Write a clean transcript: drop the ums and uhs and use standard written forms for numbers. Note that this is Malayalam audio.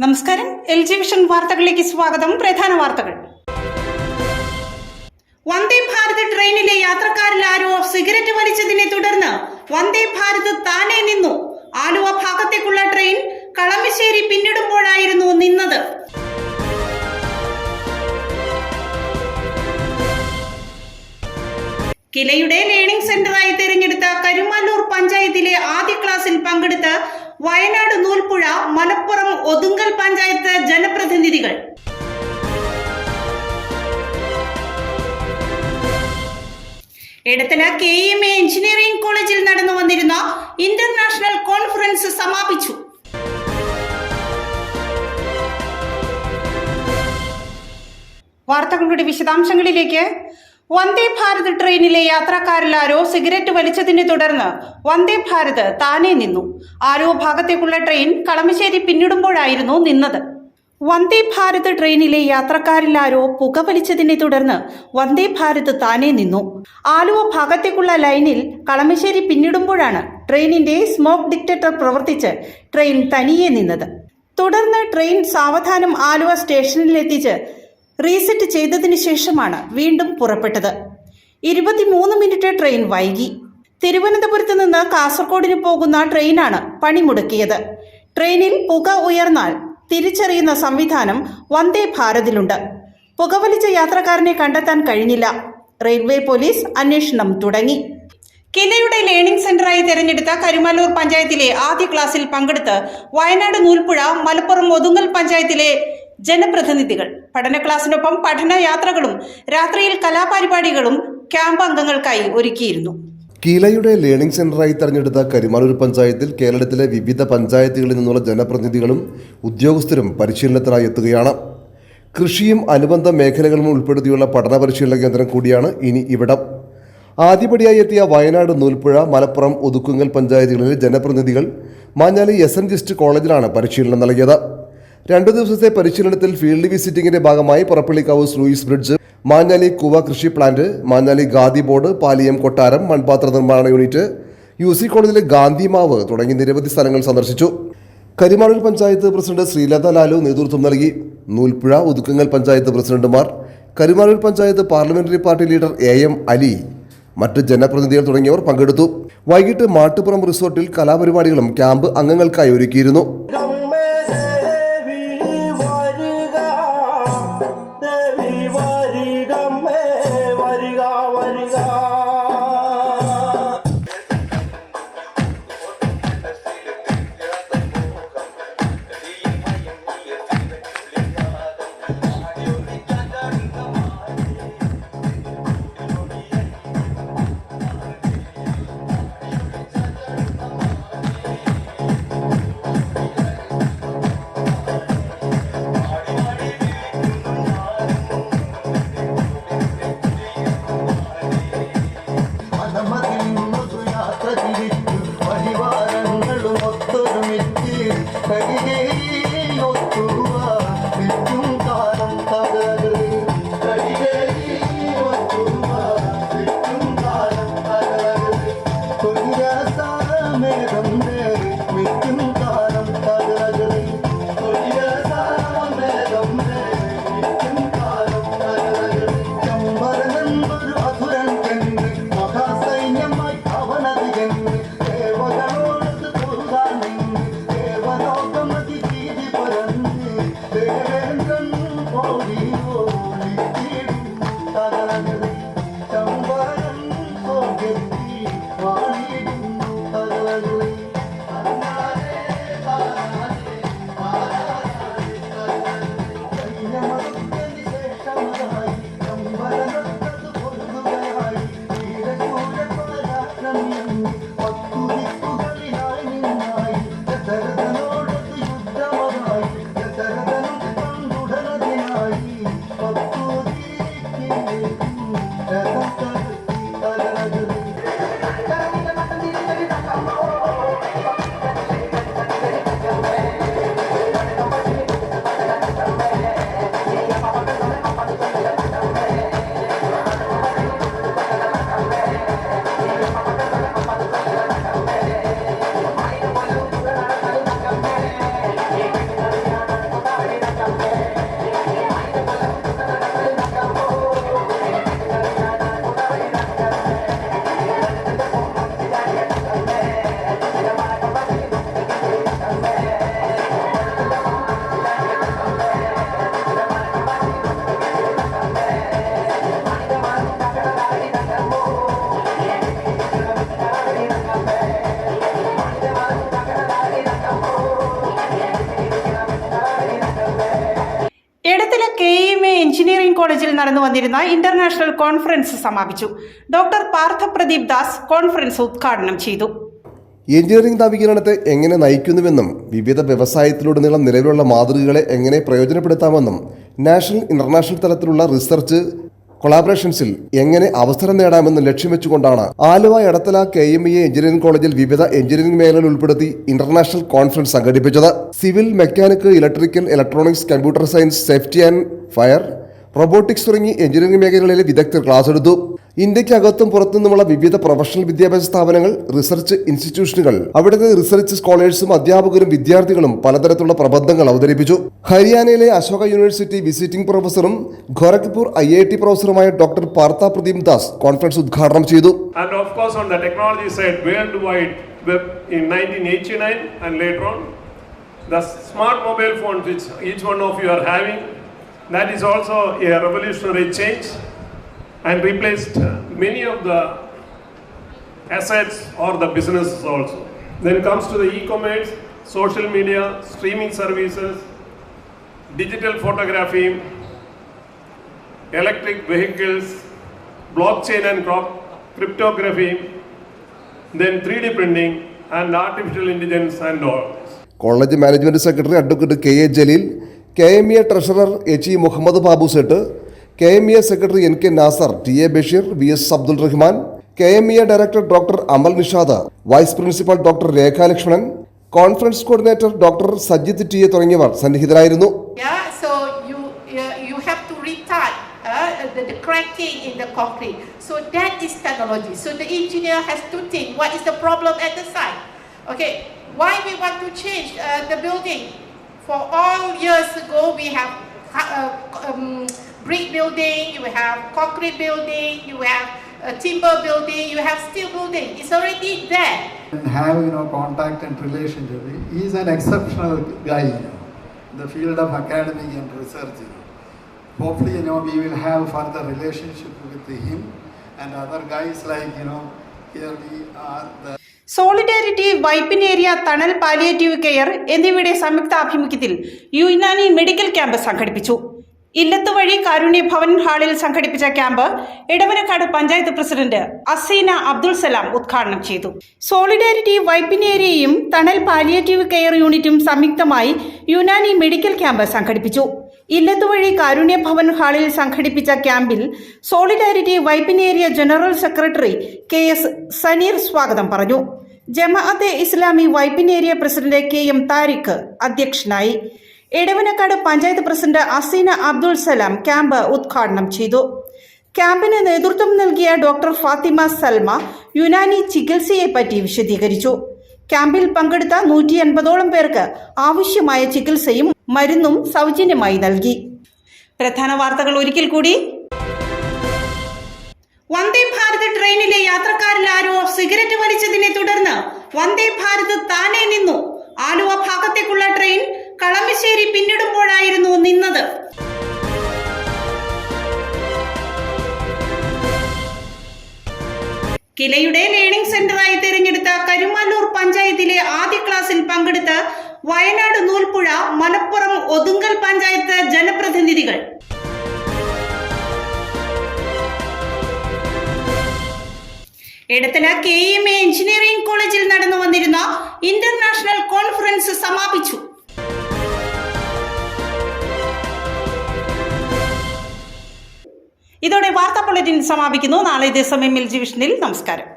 നമസ്കാരം. LG വിഷൻ വാർത്തകളിലേക്ക് സ്വാഗതം. പ്രധാന വാർത്തകൾ. വന്ദേ ഭാരത് ട്രെയിനിലെ യാത്രക്കാരിൽ ആരോ സിഗരറ്റ് വലിച്ചതിനെ തുടർന്ന് വന്ദേ ഭാരത് താനെ നിന്നു. ആലുവ ഭാഗത്തേക്കുള്ള ട്രെയിൻ കളമശ്ശേരി പിന്നിടുമ്പോഴായിരുന്നു നിന്നത്. കിലയുടെ ലേണിംഗ് സെന്ററായി തിരഞ്ഞെടുത്ത കരുമാല്ലൂർ പഞ്ചായത്തിലെ ആദ്യ ക്ലാസ്സിൽ പങ്കെടുത്ത് വയനാട് നൂൽപ്പുഴ, മലപ്പുറം ഒതുങ്കൽ പഞ്ചായത്ത് ജനപ്രതിനിധികൾ. എടത്തല KEMA എഞ്ചിനീയറിംഗ് കോളേജിൽ നടന്നു വന്നിരുന്ന ഇന്റർനാഷണൽ കോൺഫറൻസ് സമാപിച്ചു. വാർത്തകളുടെ വിശദാംശങ്ങളിലേക്ക്. വന്ദേ ഭാരത് ട്രെയിനിലെ യാത്രക്കാരിലാരോ സിഗരറ്റ് വലിച്ചതിനെ തുടർന്ന് വന്ദേ ഭാരത് താനെ നിന്നു. ആലുവ ഭാഗത്തേക്കുള്ള ട്രെയിൻ കളമശ്ശേരി പിന്നിടുമ്പോഴായിരുന്നു നിന്നത്. വന്ദേ ഭാരത് ട്രെയിനിലെ യാത്രക്കാരിലാരോ പുകവലിച്ചതിനെ തുടർന്ന് വന്ദേ ഭാരത് താനെ നിന്നു. ആലുവ ഭാഗത്തേക്കുള്ള ലൈനിൽ കളമശ്ശേരി പിന്നിടുമ്പോഴാണ് ട്രെയിനിന്റെ സ്മോക്ക് ഡിറ്റക്ടർ പ്രവർത്തിച്ച് ട്രെയിൻ തനിയെ നിന്നത്. തുടർന്ന് ട്രെയിൻ സാവധാനം ആലുവ സ്റ്റേഷനിലെത്തിച്ച് റീസെറ്റ് ചെയ്തതിനു ശേഷമാണ് വീണ്ടും പുറപ്പെട്ടത്. 23 മിനിറ്റ് ട്രെയിൻ വൈകി. തിരുവനന്തപുരത്ത് നിന്ന് കാസർഗോഡിന് പോകുന്ന ട്രെയിനാണ് പണിമുടക്കിയത്. ട്രെയിനിൽ പുക ഉയർന്നാൽ തിരിച്ചറിയുന്ന സംവിധാനം വന്ദേ ഭാരതിലുണ്ട്. പുകവലിച്ച യാത്രക്കാരനെ കണ്ടെത്താൻ കഴിഞ്ഞില്ല. റെയിൽവേ പോലീസ് അന്വേഷണം തുടങ്ങി. കിലയുടെ ലേണിംഗ് സെന്ററായി തിരഞ്ഞെടുത്ത കരുമാല്ലൂർ പഞ്ചായത്തിലെ ആദ്യ ക്ലാസ്സിൽ പങ്കെടുത്ത് വയനാട് നൂൽപ്പുഴ, മലപ്പുറം ഒതുങ്കൽ പഞ്ചായത്തിലെ ജനപ്രതിനിധികൾ. പഠന ക്ലാസിനൊപ്പം പഠനയാത്രകളും രാത്രിയിൽ കലാപരിപാടികളും ക്യാമ്പ് അംഗങ്ങൾക്കായി ഒരുക്കിയിരുന്നു. കിലയുടെ ലേണിംഗ് സെന്ററായി തെരഞ്ഞെടുത്ത കരുമാല്ലൂർ പഞ്ചായത്തിൽ കേരളത്തിലെ വിവിധ പഞ്ചായത്തുകളിൽ നിന്നുള്ള ജനപ്രതിനിധികളും ഉദ്യോഗസ്ഥരും പരിശീലനത്തിനായി എത്തുകയാണ്. കൃഷിയും അനുബന്ധ മേഖലകളും ഉൾപ്പെടുത്തിയുള്ള പഠന പരിശീലന കേന്ദ്രം കൂടിയാണ് ഇനി ഇവിടം. ആദ്യപടിയായി എത്തിയ വയനാട് നൂൽപ്പുഴ, മലപ്പുറം ഒതുക്കുങ്ങൽ പഞ്ചായത്തുകളിലെ ജനപ്രതിനിധികൾ മാഞ്ഞാലി SNGist കോളേജിലാണ് പരിശീലനം നൽകിയത്. 2 ദിവസത്തെ പരിശീലനത്തിൽ ഫീൽഡ് വിസിറ്റിംഗിന്റെ ഭാഗമായി പുറപ്പള്ളിക്കാവ് ലൂയിസ് ബ്രിഡ്ജ്, മാഞ്ഞാലി കുവ കൃഷി പ്ലാന്റ്, മാഞ്ഞാലി ഖാദി ബോർഡ്, പാലിയം കൊട്ടാരം, മൺപാത്ര നിർമ്മാണ യൂണിറ്റ്, UC കോളേജിലെ ഗാന്ധിമാവ് തുടങ്ങി നിരവധി സ്ഥലങ്ങൾ സന്ദർശിച്ചു. കരുമാല്ലൂർ പഞ്ചായത്ത് പ്രസിഡന്റ് ശ്രീലത ലാലു നേതൃത്വം നൽകി. നൂൽപ്പുഴ, ഒതുക്കുങ്ങൽ പഞ്ചായത്ത് പ്രസിഡന്റുമാർ, Karumalloor panchayat parliamentary party leader AM Ali, മറ്റ് ജനപ്രതിനിധികൾ തുടങ്ങിയവർ പങ്കെടുത്തു. വൈകിട്ട് മാട്ടുപുറം റിസോർട്ടിൽ കലാപരിപാടികളും ക്യാമ്പ് അംഗങ്ങൾക്കായി ഒരുക്കിയിരുന്നു. എഞ്ചിനീയറിംഗ് കോളേജിൽ നടന്നു വന്നിരുന്ന ഇന്റർനാഷണൽ കോൺഫറൻസ് സമാപിച്ചു. ഡോക്ടർ പാർത്ഥ പ്രദീപ് ദാസ് കോൺഫറൻസ് ഉദ്ഘാടനം ചെയ്തു. എഞ്ചിനീയറിംഗ് നവീകരണത്തെ എങ്ങനെ നയിക്കുന്നുവെന്നും വിവിധ വ്യവസായത്തിലുടനീളം നിലവിലുള്ള മാതൃകകളെ എങ്ങനെ പ്രയോജനപ്പെടുത്താമെന്നും നാഷണൽ ഇന്റർനാഷണൽ തലത്തിലുള്ള റിസർച്ച് കൊളാബറേഷൻസിൽ എങ്ങനെ അവസരം നേടാമെന്ന് ലക്ഷ്യം വെച്ചുകൊണ്ടാണ് ആലുവ എടത്തല KMEA എഞ്ചിനീയറിംഗ് കോളേജിൽ വിവിധ എഞ്ചിനീയറിംഗ് മേഖലകൾ ഉൾപ്പെടുത്തി ഇന്റർനാഷണൽ കോൺഫറൻസ് സംഘടിപ്പിച്ചത്. Civil, mechanical, electrical, electronics, computer science, safety and fire, robotics തുടങ്ങി എഞ്ചിനീയറിംഗ് മേഖലകളിലെ വിദഗ്ധർ ക്ലാസ് എടുത്തു. ഇന്ത്യക്കകത്തും പുറത്തുനിന്നുമുള്ള വിവിധ പ്രൊഫഷണൽ വിദ്യാഭ്യാസ സ്ഥാപനങ്ങൾ, റിസർച്ച് ഇൻസ്റ്റിറ്റ്യൂഷനുകൾ, അവിടുത്തെ റിസർച്ച് സ്കോളേഴ്സും അധ്യാപകരും വിദ്യാർത്ഥികളും പലതരത്തിലുള്ള പ്രബന്ധങ്ങൾ അവതരിപ്പിച്ചു. ഹരിയാനയിലെ അശോക യൂണിവേഴ്സിറ്റി വിസിറ്റിംഗ് പ്രൊഫസറും ഗോരഖ്പൂർ IIT പ്രൊഫസറുമായ ഡോക്ടർ പാർത്ഥ പ്രദീപ് ദാസ് കോൺഫറൻസ് ഉദ്ഘാടനം ചെയ്തു. And of course on the technology side, World Wide Web in 1989 and later on, the smart mobile phones which each one of you are having, that is also a revolutionary change and replaced many of the assets or the businesses also. Then comes to the e-commerce, social media, streaming services, digital photography, electric vehicles, blockchain and cryptography, then 3D printing and artificial intelligence and all. College management secretary advocate KA Jaleel, KMEA treasurer HE Muhammad Babu Sait, KMEA secretary NK Nasar, TA Basheer, VS Abdul Rahman, KMEA director doctor Amal Nishad, vice principal doctor Rekha Lakshmanan, conference coordinator doctor Sajith TA തുടങ്ങിയവർ സന്നിഹിതരായിരുന്നു. So you have to retard the cracking in the concrete. So that is technology. So the engineer has to think what is the problem at the site. Okay, why we want to change the building? For all years ago, we have brick building, you have concrete building, you have timber building, you have steel building. It's already there. And have contact and relationship. He is an exceptional guy in the field of academic and research. Hopefully, we will have further relationship with him and other guys like here we are. Solidarity, Vypin area, Thanal palliative care എന്നിവയുടെ സംയുക്ത ആഭിമുഖ്യത്തിൽ യുനാനി മെഡിക്കൽ ക്യാമ്പ് സംഘടിപ്പിച്ചു. ഇല്ലത്തുവഴി കാരുണ്യ ഭവൻ ഹാളിൽ സംഘടിപ്പിച്ച ക്യാമ്പ് എടവനക്കാട് പഞ്ചായത്ത് പ്രസിഡന്റ് അസീന അബ്ദുൾ സലാം ഉദ്ഘാടനം ചെയ്തു. സോളിഡാരിറ്റി, വൈപ്പിനേരിയയും തണൽ പാലിയേറ്റീവ് കെയർ യൂണിറ്റും സംയുക്തമായി യുനാനി മെഡിക്കൽ ക്യാമ്പ് സംഘടിപ്പിച്ചു. ഇല്ലത്തുവഴി കാരുണ്യ ഭവൻ ഹാളിൽ സംഘടിപ്പിച്ച ക്യാമ്പിൽ solidarity Vypin area general secretary KS Saneer സ്വാഗതം പറഞ്ഞു. ജമാഅത്തെ ഇസ്ലാമി വൈപ്പിനേരിയ പ്രസിഡന്റ് KM താരിഖ് അധ്യക്ഷനായി. എടവനക്കാട് പഞ്ചായത്ത് പ്രസിഡന്റ് അസീന അബ്ദുൾ സലാം ക്യാമ്പ് ഉദ്ഘാടനം ചെയ്തു. ക്യാമ്പിന് നേതൃത്വം നൽകിയ ഡോക്ടർ ഫാത്തിമ സൽമ യുനാനി ചികിത്സയെപ്പറ്റി വിശദീകരിച്ചു. ക്യാമ്പിൽ പങ്കെടുത്ത 180ഓളം പേർക്ക് ആവശ്യമായ ചികിത്സയും മരുന്നും സൗജന്യമായി നൽകി. പ്രധാന വാർത്തകൾ ഒരിക്കൽ കൂടി. വന്ദേ ഭാരത് ട്രെയിനിലെ യാത്രക്കാരിൽ ആരോ സിഗരറ്റ് വലിച്ചതിനെ തുടർന്ന് വന്ദേ ഭാരത് താനെ നിന്നു. ആലുവ ഭാഗത്തേക്കുള്ള ട്രെയിൻ കളമശ്ശേരി പിന്നിടുമ്പോഴായിരുന്നു നിന്നത്. കിലയുടെ ലേണിംഗ് സെന്ററായി തിരഞ്ഞെടുത്ത കരുമാല്ലൂർ പഞ്ചായത്തിലെ ആദ്യ ക്ലാസ്സിൽ പങ്കെടുത്ത വയനാട് നൂൽപ്പുഴ, മലപ്പുറം ഒതുങ്കൽ പഞ്ചായത്ത് ജനപ്രതിനിധികൾ. എടത്തല KMEA എഞ്ചിനീയറിംഗ് കോളേജിൽ നടന്നു വന്നിരുന്ന ഇന്റർനാഷണൽ കോൺഫറൻസ് സമാപിച്ചു. ഇതോടെ വാർത്താ ബുള്ളറ്റിൻ സമാപിക്കുന്നു. നാളെ ഇതേ സമയം LG വിഷനിൽ. നമസ്കാരം.